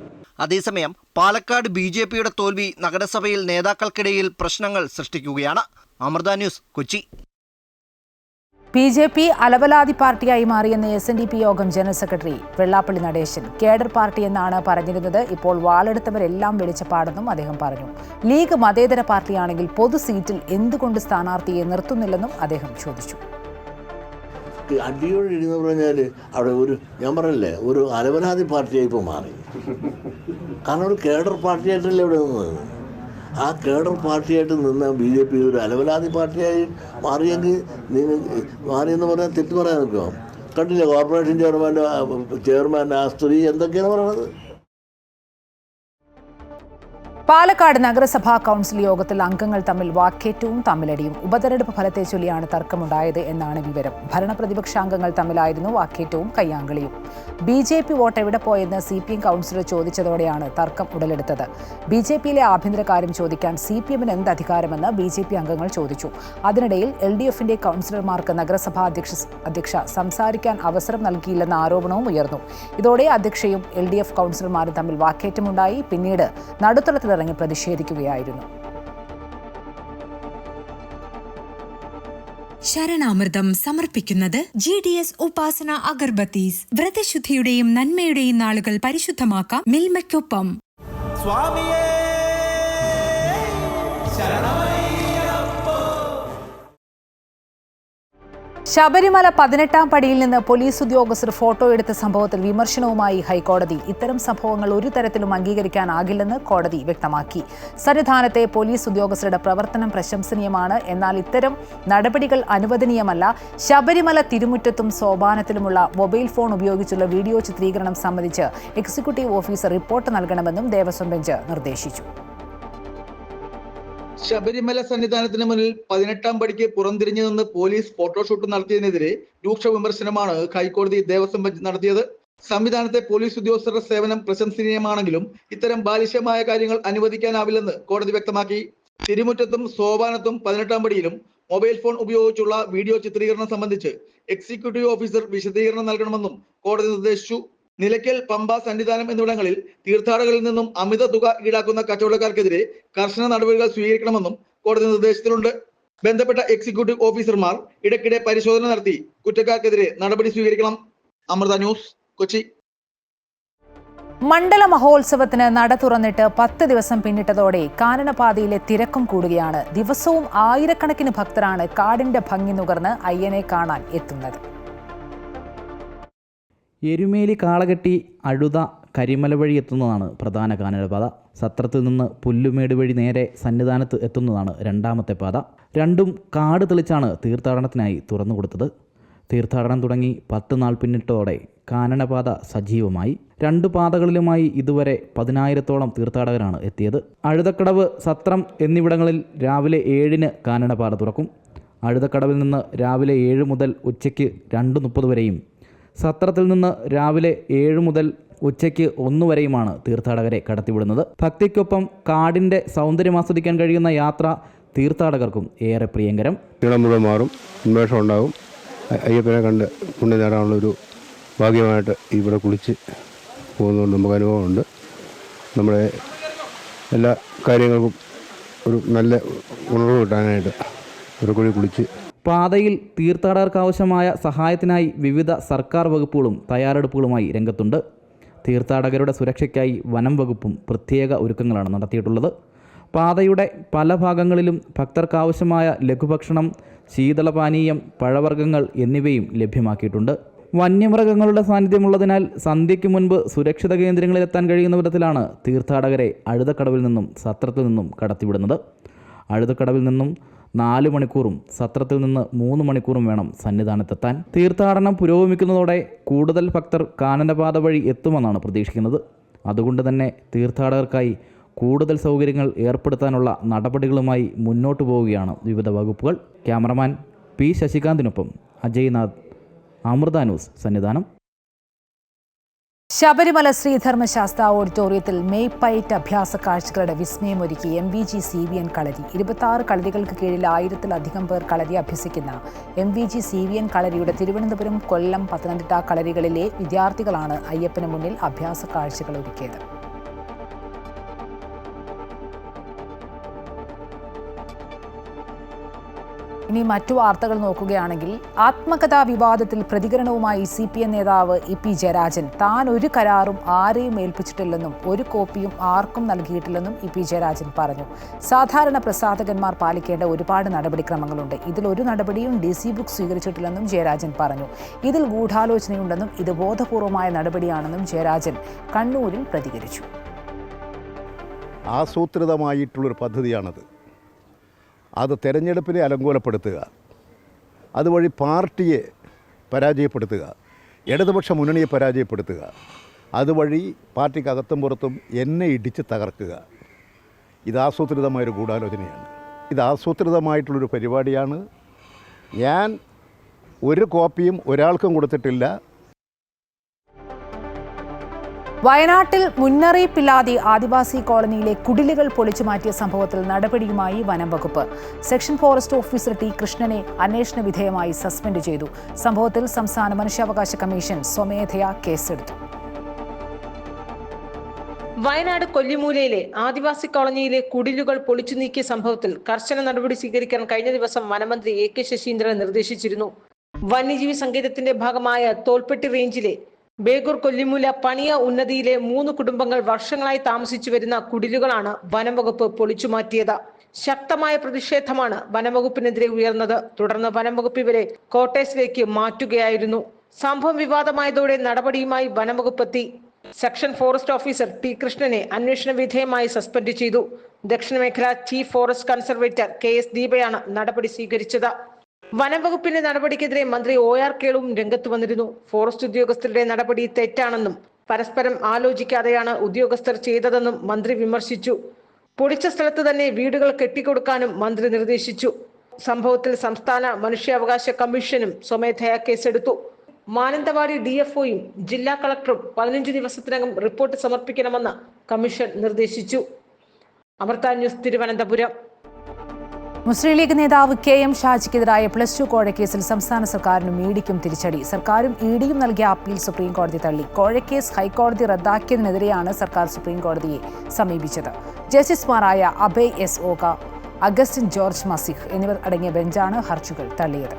അതേസമയം പാലക്കാട് BJPയുടെ തോൽവി നഗരസഭയിൽ നേതാക്കൾക്കിടയിൽ പ്രശ്നങ്ങൾ സൃഷ്ടിക്കുകയാണ്. അമൃത ന്യൂസ്, കൊച്ചി. BJP അലവലാതി പാർട്ടിയായി മാറിയെന്ന് SNDP യോഗം general secretary Vellappally Natesan. Cadre party എന്നാണ് പറഞ്ഞിരുന്നത്, ഇപ്പോൾ വാളെടുത്തവരെല്ലാം വെളിച്ചപ്പാടെന്നും അദ്ദേഹം പറഞ്ഞു. ലീഗ് മതേതര പാർട്ടിയാണെങ്കിൽ പൊതു സീറ്റിൽ എന്തുകൊണ്ട് സ്ഥാനാർത്ഥിയെ നിർത്തുന്നില്ലെന്നും അദ്ദേഹം ചോദിച്ചു. അടിയോട് ഇടിയെന്ന് പറഞ്ഞാൽ അവിടെ ഞാൻ പറഞ്ഞല്ലേ, ഒരു അലവലാതി പാർട്ടിയായി ഇപ്പോൾ മാറി. കാരണം ഒരു കേഡർ പാർട്ടിയായിട്ടല്ലേ ഇവിടെ നിന്നത്. ആ കേഡർ പാർട്ടിയായിട്ട് നിന്ന് BJP ഒരു അലവലാതി പാർട്ടിയായി മാറിയെന്ന് പറഞ്ഞാൽ തെറ്റ് പറയാൻ നിൽക്കുമോ? കണ്ടില്ലേ കോർപ്പറേഷൻ ചെയർമാൻ്റെ ആ സ്ത്രീ എന്തൊക്കെയാണ് പറയുന്നത്. പാലക്കാട് നഗരസഭാ കൗൺസിൽ യോഗത്തിൽ അംഗങ്ങൾ തമ്മിൽ വാക്കേറ്റവും തമ്മിലടിയും. ഉപതെരഞ്ഞെടുപ്പ് ഫലത്തെ ചൊല്ലിയാണ് തർക്കമുണ്ടായത് എന്നാണ് വിവരം. ഭരണപ്രതിപക്ഷാംഗങ്ങൾ തമ്മിലായിരുന്നു വാക്കേറ്റവും കയ്യാങ്കളിയും. BJP വോട്ട് എവിടെ പോയെന്ന് CPM കൗൺസിലർ ചോദിച്ചതോടെയാണ് തർക്കം ഉടലെടുത്തത്. BJPയിലെ ആഭ്യന്തര കാര്യം ചോദിക്കാൻ CPMന് എന്ത് അധികാരമെന്ന് BJP അംഗങ്ങൾ ചോദിച്ചു. അതിനിടയിൽ LDFന്റെ കൗൺസിലർമാർക്ക് നഗരസഭാ അധ്യക്ഷ സംസാരിക്കാൻ അവസരം നൽകിയില്ലെന്ന ആരോപണവും ഉയർന്നു. ഇതോടെ അധ്യക്ഷയും LDF കൗൺസിലർമാരും തമ്മിൽ വാക്കേറ്റമുണ്ടായി. പിന്നീട് നടുത്തളത്തിൽ ഇറങ്ങി പ്രതിഷേധിക്കുകയായിരുന്നു. ശരണാമൃതം സമർപ്പിക്കുന്നത് GDS ഉപാസന അഗർബത്തീസ്. വ്രതശുദ്ധിയുടെയും നന്മയുടെയും നാളുകൾ പരിശുദ്ധമാക്കാം മിൽമയ്ക്കൊപ്പം. സ്വാമിയേ ശബരിമല 18ാം പടിയിൽ നിന്ന് പോലീസ് ഉദ്യോഗസ്ഥർ ഫോട്ടോ എടുത്ത സംഭവത്തിൽ വിമർശനവുമായി ഹൈക്കോടതി. ഇത്തരം സംഭവങ്ങൾ ഒരു തരത്തിലും അംഗീകരിക്കാനാകില്ലെന്ന് കോടതി വ്യക്തമാക്കി. സന്നിധാനത്തെ പോലീസ് ഉദ്യോഗസ്ഥരുടെ പ്രവർത്തനം പ്രശംസനീയമാണ്, എന്നാൽ ഇത്തരം നടപടികൾ അനുവദനീയമല്ല. ശബരിമല തിരുമുറ്റത്തും സോപാനത്തിലുമുള്ള മൊബൈൽ ഫോൺ ഉപയോഗിച്ചുള്ള വീഡിയോ ചിത്രീകരണം സംബന്ധിച്ച് എക്സിക്യൂട്ടീവ് ഓഫീസർ റിപ്പോർട്ട് നൽകണമെന്നും ദേവസ്വം ബെഞ്ച് നിർദ്ദേശിച്ചു. ശബരിമല സന്നിധാനത്തിന് മുന്നിൽ 18ാം പടിക്ക് പുറംതിരിഞ്ഞു നിന്ന് പോലീസ് ഫോട്ടോഷൂട്ട് നടത്തിയതിനെതിരെ രൂക്ഷ വിമർശനമാണ് ഹൈക്കോടതി ദേവസ്വം ബെഞ്ച് നടത്തിയത്. സംവിധാനത്തെ പോലീസ് ഉദ്യോഗസ്ഥരുടെ സേവനം പ്രശംസനീയമാണെങ്കിലും ഇത്തരം ബാലിശമായ കാര്യങ്ങൾ അനുവദിക്കാനാവില്ലെന്ന് കോടതി വ്യക്തമാക്കി. തിരുമുറ്റത്തും സോപാനത്തും 18ാം പടിയിലും മൊബൈൽ ഫോൺ ഉപയോഗിച്ചുള്ള വീഡിയോ ചിത്രീകരണം സംബന്ധിച്ച് എക്സിക്യൂട്ടീവ് ഓഫീസർ വിശദീകരണം നൽകണമെന്നും കോടതി നിർദ്ദേശിച്ചു. നിലയ്ക്കൽ, പമ്പ, സന്നിധാനം എന്നിവിടങ്ങളിൽ തീർത്ഥാടകരിൽ നിന്നും അമിത തുക ഈടാക്കുന്ന കച്ചവടക്കാർക്കെതിരെ കർശന നടപടികൾ സ്വീകരിക്കണമെന്നും കോടതി നിർദ്ദേശത്തിലുണ്ട്. ബന്ധപ്പെട്ട എക്സിക്യൂട്ടീവ് ഓഫീസർമാർ ഇടയ്ക്കിടെ പരിശോധന നടത്തി കുറ്റക്കാർക്കെതിരെ നടപടി സ്വീകരിക്കണം. അമൃത ന്യൂസ്, കൊച്ചി. മണ്ഡല മഹോത്സവത്തിന് നട തുറന്നിട്ട് 10 ദിവസം പിന്നിട്ടതോടെ കാനനപാതയിലെ തിരക്കും കൂടുകയാണ്. ദിവസവും ആയിരക്കണക്കിന് ഭക്തരാണ് കാടിന്റെ ഭംഗി നുകർന്ന് അയ്യനെ കാണാൻ എത്തുന്നത്. എരുമേലി, കാളകെട്ടി, അഴുത, കരിമല വഴി എത്തുന്നതാണ് പ്രധാന കാനനപാത. സത്രത്തിൽ നിന്ന് പുല്ലുമേട് വഴി നേരെ സന്നിധാനത്ത് എത്തുന്നതാണ് രണ്ടാമത്തെ പാത. രണ്ടും കാട് തെളിച്ചാണ് തീർത്ഥാടനത്തിനായി തുറന്നുകൊടുത്തത്. തീർത്ഥാടനം തുടങ്ങി 10 നാൾ പിന്നിട്ടതോടെ കാനനപാത സജീവമായി. 2 പാതകളിലുമായി ഇതുവരെ 10,000-ഓളം തീർത്ഥാടകരാണ് എത്തിയത്. അഴുതക്കടവ്, സത്രം എന്നിവിടങ്ങളിൽ രാവിലെ 7-ന് കാനനപാത തുറക്കും. അഴുതക്കടവിൽ നിന്ന് രാവിലെ 7 മുതൽ ഉച്ചയ്ക്ക് 2:30 വരെയും സത്രത്തിൽ നിന്ന് രാവിലെ 7 മുതൽ ഉച്ചയ്ക്ക് 1 വരെയുമാണ് തീർത്ഥാടകരെ കടത്തിവിടുന്നത്. ഭക്തിക്കൊപ്പം കാടിൻ്റെ സൗന്ദര്യം ആസ്വദിക്കാൻ കഴിയുന്ന യാത്ര തീർത്ഥാടകർക്കും ഏറെ പ്രിയങ്കരം. നീളം മുഴുവൻ മാറും, ഉന്മേഷം ഉണ്ടാകും. അയ്യപ്പനെ കണ്ട് പുണ്യം നേടാനുള്ളൊരു ഭാഗ്യമായിട്ട് ഇവിടെ കുളിച്ച് പോകുന്നതുകൊണ്ട് നമുക്ക് അനുഭവമുണ്ട്. നമ്മുടെ എല്ലാ കാര്യങ്ങൾക്കും ഒരു നല്ല ഉണർവ് കിട്ടാനായിട്ട് ഒരു കുഴി കുളിച്ച്. പാതയിൽ തീർത്ഥാടകർക്കാവശ്യമായ സഹായത്തിനായി വിവിധ സർക്കാർ വകുപ്പുകളും തയ്യാറെടുപ്പുകളുമായി രംഗത്തുണ്ട്. തീർത്ഥാടകരുടെ സുരക്ഷയ്ക്കായി വനം വകുപ്പും പ്രത്യേക ഒരുക്കങ്ങളാണ് നടത്തിയിട്ടുള്ളത്. പാതയുടെ പല ഭാഗങ്ങളിലും ഭക്തർക്കാവശ്യമായ ലഘുഭക്ഷണം, ശീതളപാനീയം, പഴവർഗ്ഗങ്ങൾ എന്നിവയും ലഭ്യമാക്കിയിട്ടുണ്ട്. വന്യമൃഗങ്ങളുടെ സാന്നിധ്യമുള്ളതിനാൽ സന്ധ്യയ്ക്ക് മുൻപ് സുരക്ഷിത കേന്ദ്രങ്ങളിലെത്താൻ കഴിയുന്ന വിധത്തിലാണ് തീർത്ഥാടകരെ അഴുതക്കടവിൽ നിന്നും സത്രത്തിൽ നിന്നും കടത്തിവിടുന്നത്. അഴുതക്കടവിൽ നിന്നും 4 മണിക്കൂറും സത്രത്തിൽ നിന്ന് 3 മണിക്കൂറും വേണം സന്നിധാനത്തെത്താൻ. തീർത്ഥാടനം പുരോഗമിക്കുന്നതോടെ കൂടുതൽ ഭക്തർ കാനനപാത വഴി എത്തുമെന്നാണ് പ്രതീക്ഷിക്കുന്നത്. അതുകൊണ്ട് തന്നെ തീർത്ഥാടകർക്കായി കൂടുതൽ സൗകര്യങ്ങൾ ഏർപ്പെടുത്താനുള്ള നടപടികളുമായി മുന്നോട്ടു പോവുകയാണ് വിവിധ വകുപ്പുകൾ. ക്യാമറമാൻ പി ശശികാന്തിനൊപ്പം അജയ്നാഥ്, അമൃത ന്യൂസ്, സന്നിധാനം. ശബരിമല ശ്രീധർമ്മശാസ്ത്ര ഓഡിറ്റോറിയത്തിൽ മേയ്പ്പയറ്റ് അഭ്യാസ കാഴ്ചകളുടെ വിസ്മയമൊരുക്കി MVG CVN കളരി. 26 കളരികൾക്ക് കീഴിൽ 1000-ലധികം പേർ കളരി അഭ്യസിക്കുന്ന MVG CVN കളരിയുടെ തിരുവനന്തപുരം, കൊല്ലം, പത്തനംതിട്ട കളരികളിലെ വിദ്യാർത്ഥികളാണ് അയ്യപ്പന് മുന്നിൽ അഭ്യാസ കാഴ്ചകൾ ഒരുക്കിയത്. ഇനി മറ്റു വാർത്തകൾ നോക്കുകയാണെങ്കിൽ, ആത്മകഥാ വിവാദത്തിൽ പ്രതികരണവുമായി CPM നേതാവ് EP ജയരാജൻ. താൻ ഒരു കരാറും ആരെയും ഏൽപ്പിച്ചിട്ടില്ലെന്നും ഒരു കോപ്പിയും ആർക്കും നൽകിയിട്ടില്ലെന്നും EP ജയരാജൻ പറഞ്ഞു. സാധാരണ പ്രസാധകന്മാർ പാലിക്കേണ്ട ഒരുപാട് നടപടിക്രമങ്ങളുണ്ട്. ഇതിലൊരു നടപടിയും DC ബുക്ക് സ്വീകരിച്ചിട്ടില്ലെന്നും ജയരാജൻ പറഞ്ഞു. ഇതിൽ ഗൂഢാലോചനയുണ്ടെന്നും ഇത് ബോധപൂർവമായ നടപടിയാണെന്നും ജയരാജൻ കണ്ണൂരിൽ പ്രതികരിച്ചു. ആസൂത്രിതമായിട്ടുള്ളൊരു പദ്ധതിയാണത്. അത് തെരഞ്ഞെടുപ്പിനെ അലങ്കോലപ്പെടുത്തുക, അതുവഴി പാർട്ടിയെ പരാജയപ്പെടുത്തുക, ഇടതുപക്ഷ മുന്നണിയെ പരാജയപ്പെടുത്തുക, അതുവഴി പാർട്ടിക്കകത്തും പുറത്തും എന്നെ ഇടിച്ച് തകർക്കുക. ഇത് ആസൂത്രിതമായൊരു ഗൂഢാലോചനയാണ്. ഇത് ആസൂത്രിതമായിട്ടുള്ളൊരു പരിപാടിയാണ്. ഞാൻ ഒരു കോപ്പിയും ഒരാൾക്കും കൊടുത്തിട്ടില്ല. വയനാട്ടിൽ മുന്നറിയിപ്പില്ലാതെ ആദിവാസി കോളനിയിലെ കുടിലുകൾ പൊളിച്ചു മാറ്റിയ സംഭവത്തിൽ നടപടിയുമായി വനം വകുപ്പ്. സെക്ഷൻ ഫോറസ്റ്റ് ഓഫീസർ T കൃഷ്ണനെ അന്വേഷണ വിധേയമായി സസ്പെൻഡ് ചെയ്തു. സംഭവത്തിൽ സംസ്ഥാന മനുഷ്യാവകാശ കമ്മീഷൻ സ്വമേധയാ കേസെടുത്തു. വയനാട് കൊല്ലിമൂലയിലെ ആദിവാസി കോളനിയിലെ കുടിലുകൾ പൊളിച്ചു നീക്കിയ സംഭവത്തിൽ കർശന നടപടി സ്വീകരിക്കാൻ കഴിഞ്ഞ ദിവസം വനമന്ത്രി AK ശശീന്ദ്രൻ നിർദ്ദേശിച്ചിരുന്നു. വന്യജീവി സങ്കേതത്തിന്റെ ഭാഗമായ തോൽപ്പെട്ടി റേഞ്ചിലെ ബേഗൂർ കൊല്ലിമൂല പണിയ ഉന്നതിയിലെ 3 കുടുംബങ്ങൾ വർഷങ്ങളായി താമസിച്ചു വരുന്ന കുടിലുകളാണ് വനം വകുപ്പ് പൊളിച്ചു മാറ്റിയത്. ശക്തമായ പ്രതിഷേധമാണ് വനംവകുപ്പിനെതിരെ ഉയർന്നത്. തുടർന്ന് വനംവകുപ്പ് ഇവരെ ക്വാർട്ടേഴ്സിലേക്ക് മാറ്റുകയായിരുന്നു. സംഭവം വിവാദമായതോടെ നടപടിയുമായി വനംവകുപ്പ് എത്തി. സെക്ഷൻ ഫോറസ്റ്റ് ഓഫീസർ ടി കൃഷ്ണനെ അന്വേഷണ വിധേയമായി സസ്പെൻഡ് ചെയ്തു. ദക്ഷിണ മേഖല ചീഫ് ഫോറസ്റ്റ് കൺസർവേറ്റർ KS ദീപയാണ് നടപടി സ്വീകരിച്ചത്. വനംവകുപ്പിന്റെ നടപടിക്കെതിരെ മന്ത്രി OR കേളുവും രംഗത്ത് വന്നിരുന്നു. ഫോറസ്റ്റ് ഉദ്യോഗസ്ഥരുടെ നടപടി തെറ്റാണെന്നും പരസ്പരം ആലോചിക്കാതെയാണ് ഉദ്യോഗസ്ഥർ ചെയ്തതെന്നും മന്ത്രി വിമർശിച്ചു. പൊളിച്ച സ്ഥലത്ത് തന്നെ വീടുകൾ കെട്ടിക്കൊടുക്കാനും മന്ത്രി നിർദ്ദേശിച്ചു. സംഭവത്തിൽ സംസ്ഥാന മനുഷ്യാവകാശ കമ്മീഷനും സ്വമേധയാ കേസെടുത്തു. മാനന്തവാടി DFOയും ജില്ലാ കളക്ടറും 15 ദിവസത്തിനകം റിപ്പോർട്ട് സമർപ്പിക്കണമെന്ന് കമ്മീഷൻ നിർദ്ദേശിച്ചു. അമൃത ന്യൂസ്, തിരുവനന്തപുരം. മുസ്ലിം ലീഗ് നേതാവ് KM ഷാജിക്കെതിരായ +2 കോഴക്കേസിൽ സംസ്ഥാന സർക്കാരിനും ഇഡിക്കും തിരിച്ചടി. സർക്കാരും ഇഡിയും നൽകിയ അപ്പീൽ സുപ്രീംകോടതി തള്ളി. കോഴക്കേസ് ഹൈക്കോടതി റദ്ദാക്കിയതിനെതിരെയാണ് സർക്കാർ സുപ്രീംകോടതിയെ സമീപിച്ചത്. ജസ്റ്റിസുമാരായ Abhay S. Oka, Augustine George Masih എന്നിവർ അടങ്ങിയ ബെഞ്ചാണ് ഹർജികൾ തള്ളിയത്.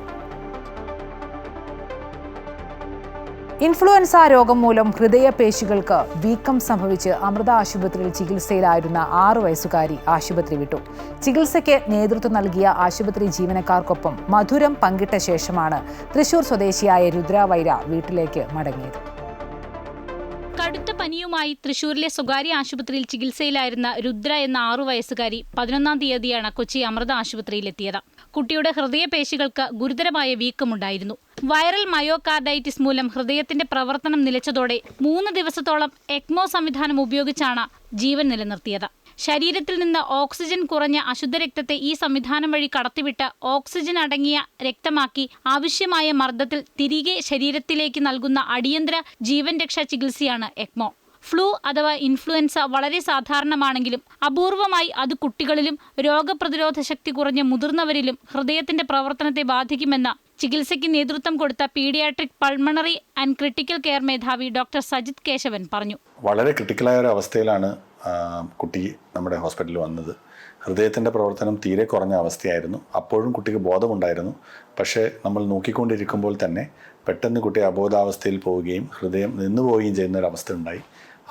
ഇൻഫ്ലുവൻസ രോഗം മൂലം ഹൃദയപേശികൾക്ക് വീക്കം സംഭവിച്ച് അമൃത ആശുപത്രിയിൽ ചികിത്സയിലായിരുന്ന 6 വയസ്സുകാരി ആശുപത്രി വിട്ടു. ചികിത്സയ്ക്ക് നേതൃത്വം നൽകിയ ആശുപത്രി ജീവനക്കാർക്കൊപ്പം മധുരം പങ്കിട്ട ശേഷമാണ് തൃശൂർ സ്വദേശിയായ രുദ്ര വൈര വീട്ടിലേക്ക് മടങ്ങിയത്. കടുത്ത പനിയുമായി തൃശൂരിലെ സ്വകാര്യ ആശുപത്രിയിൽ ചികിത്സയിലായിരുന്ന രുദ്ര എന്ന 6 വയസ്സുകാരി 11-ാം തീയതിയാണ് കൊച്ചി അമൃത ആശുപത്രിയിലെത്തിയത്. കുട്ടിയുടെ ഹൃദയപേശികൾക്ക് ഗുരുതരമായ വീക്കമുണ്ടായിരുന്നു. വൈറൽ മയോകാർഡൈറ്റിസ് മൂലം ഹൃദയത്തിന്റെ പ്രവർത്തനം നിലച്ചതോടെ 3 ദിവസത്തോളം എക്മോ സംവിധാനം ഉപയോഗിച്ചാണ് ജീവൻ നിലനിർത്തിയത്. ശരീരത്തിൽ നിന്ന് ഓക്സിജൻ കുറഞ്ഞ അശുദ്ധരക്തത്തെ ഈ സംവിധാനം വഴി കടത്തിവിട്ട് ഓക്സിജൻ അടങ്ങിയ രക്തമാക്കി ആവശ്യമായ മർദ്ദത്തിൽ തിരികെ ശരീരത്തിലേക്ക് നൽകുന്ന അടിയന്തര ജീവൻ രക്ഷാ ചികിത്സയാണ് എക്മോ. ഫ്ലൂ അഥവാ ഇൻഫ്ലുവൻസ വളരെ സാധാരണമാണെങ്കിലും അപൂർവമായി അത് കുട്ടികളിലും രോഗപ്രതിരോധ ശക്തി കുറഞ്ഞ മുതിർന്നവരിലും ഹൃദയത്തിന്റെ പ്രവർത്തനത്തെ ബാധിക്കുമെന്ന് ചികിത്സയ്ക്ക് നേതൃത്വം കൊടുത്ത paediatric pulmonary and critical care മേധാവി ഡോക്ടർ സജിത് കേശവൻ പറഞ്ഞു. വളരെ ക്രിട്ടിക്കലായ ഒരു അവസ്ഥയിലാണ് കുട്ടി നമ്മുടെ ഹോസ്പിറ്റലിൽ വന്നത്. ഹൃദയത്തിൻ്റെ പ്രവർത്തനം തീരെ കുറഞ്ഞ അവസ്ഥയായിരുന്നു. അപ്പോഴും കുട്ടിക്ക് ബോധമുണ്ടായിരുന്നു. പക്ഷേ നമ്മൾ നോക്കിക്കൊണ്ടിരിക്കുമ്പോൾ തന്നെ പെട്ടെന്ന് കുട്ടി അബോധാവസ്ഥയിൽ പോവുകയും ഹൃദയം നിന്നുപോവുകയും ചെയ്യുന്ന ഒരു അവസ്ഥ ഉണ്ടായി.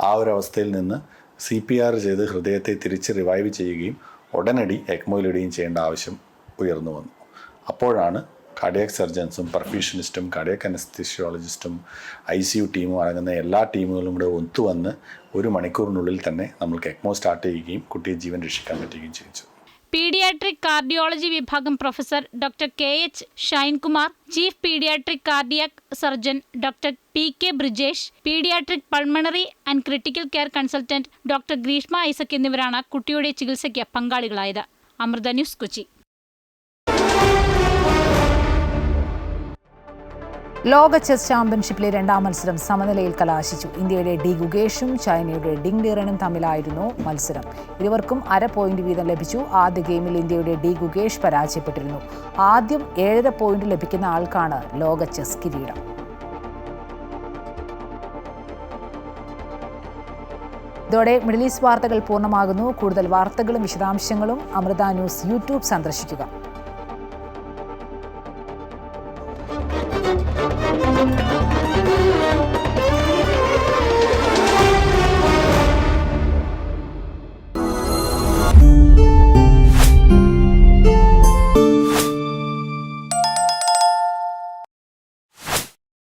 ആ ഒരു അവസ്ഥയിൽ നിന്ന് CPR ചെയ്ത് ഹൃദയത്തെ തിരിച്ച് റിവൈവ് ചെയ്യുകയും ഉടനടി എക്മോയിലിടുകയും ചെയ്യേണ്ട ആവശ്യം ഉയർന്നു വന്നു. അപ്പോഴാണ് കാർഡിയാക് സർജൻസും പെർഫ്യൂഷനിസ്റ്റും കാർഡിയാക് അനസ്തീഷ്യോളജിസ്റ്റും ICU ടീമും അടങ്ങുന്ന എല്ലാ ടീമുകളും കൂടെ ഒത്തുവന്ന് 1 മണിക്കൂറിനുള്ളിൽ തന്നെ നമ്മൾക്ക് എക്മോ സ്റ്റാർട്ട് ചെയ്യുകയും കുട്ടിയെ ജീവൻ രക്ഷിക്കാൻ പറ്റുകയും ചെയ്തു. പീഡിയാട്രിക് കാർഡിയോളജി വിഭാഗം professor doctor KH Shine Kumar, chief paediatric cardiac surgeon doctor PK Brijesh, paediatric pulmonary and critical care consultant doctor Greeshma Isaac എന്നിവരാണ് കുട്ടിയുടെ ചികിത്സയ്ക്ക് പങ്കാളികളായത്. അമൃത ന്യൂസ്, കൊച്ചി. ലോക ചെസ് ചാമ്പ്യൻഷിപ്പിലെ 2ാം മത്സരം സമനിലയിൽ കലാശിച്ചു. ഇന്ത്യയുടെ ഡി ഗുഗേഷും ചൈനയുടെ ഡിങ് ലിറനും തമ്മിലായിരുന്നു മത്സരം. ഇരുവർക്കും 1/2 പോയിന്റ് വീതം ലഭിച്ചു. ആദ്യ ഗെയിമിൽ ഇന്ത്യയുടെ ഡി ഗുഗേഷ് പരാജയപ്പെട്ടിരുന്നു. ആദ്യം 7.5 പോയിന്റ് ലഭിക്കുന്ന ആൾക്കാണ് ലോക ചെസ് കിരീടം. ഇതോടെ മിഡിൽ ഈസ്റ്റ് വാർത്തകൾ പൂർണ്ണമാകുന്നു. കൂടുതൽ വാർത്തകളും വിശദാംശങ്ങളും അമൃത ന്യൂസ് യൂട്യൂബ് സന്ദർശിക്കുക.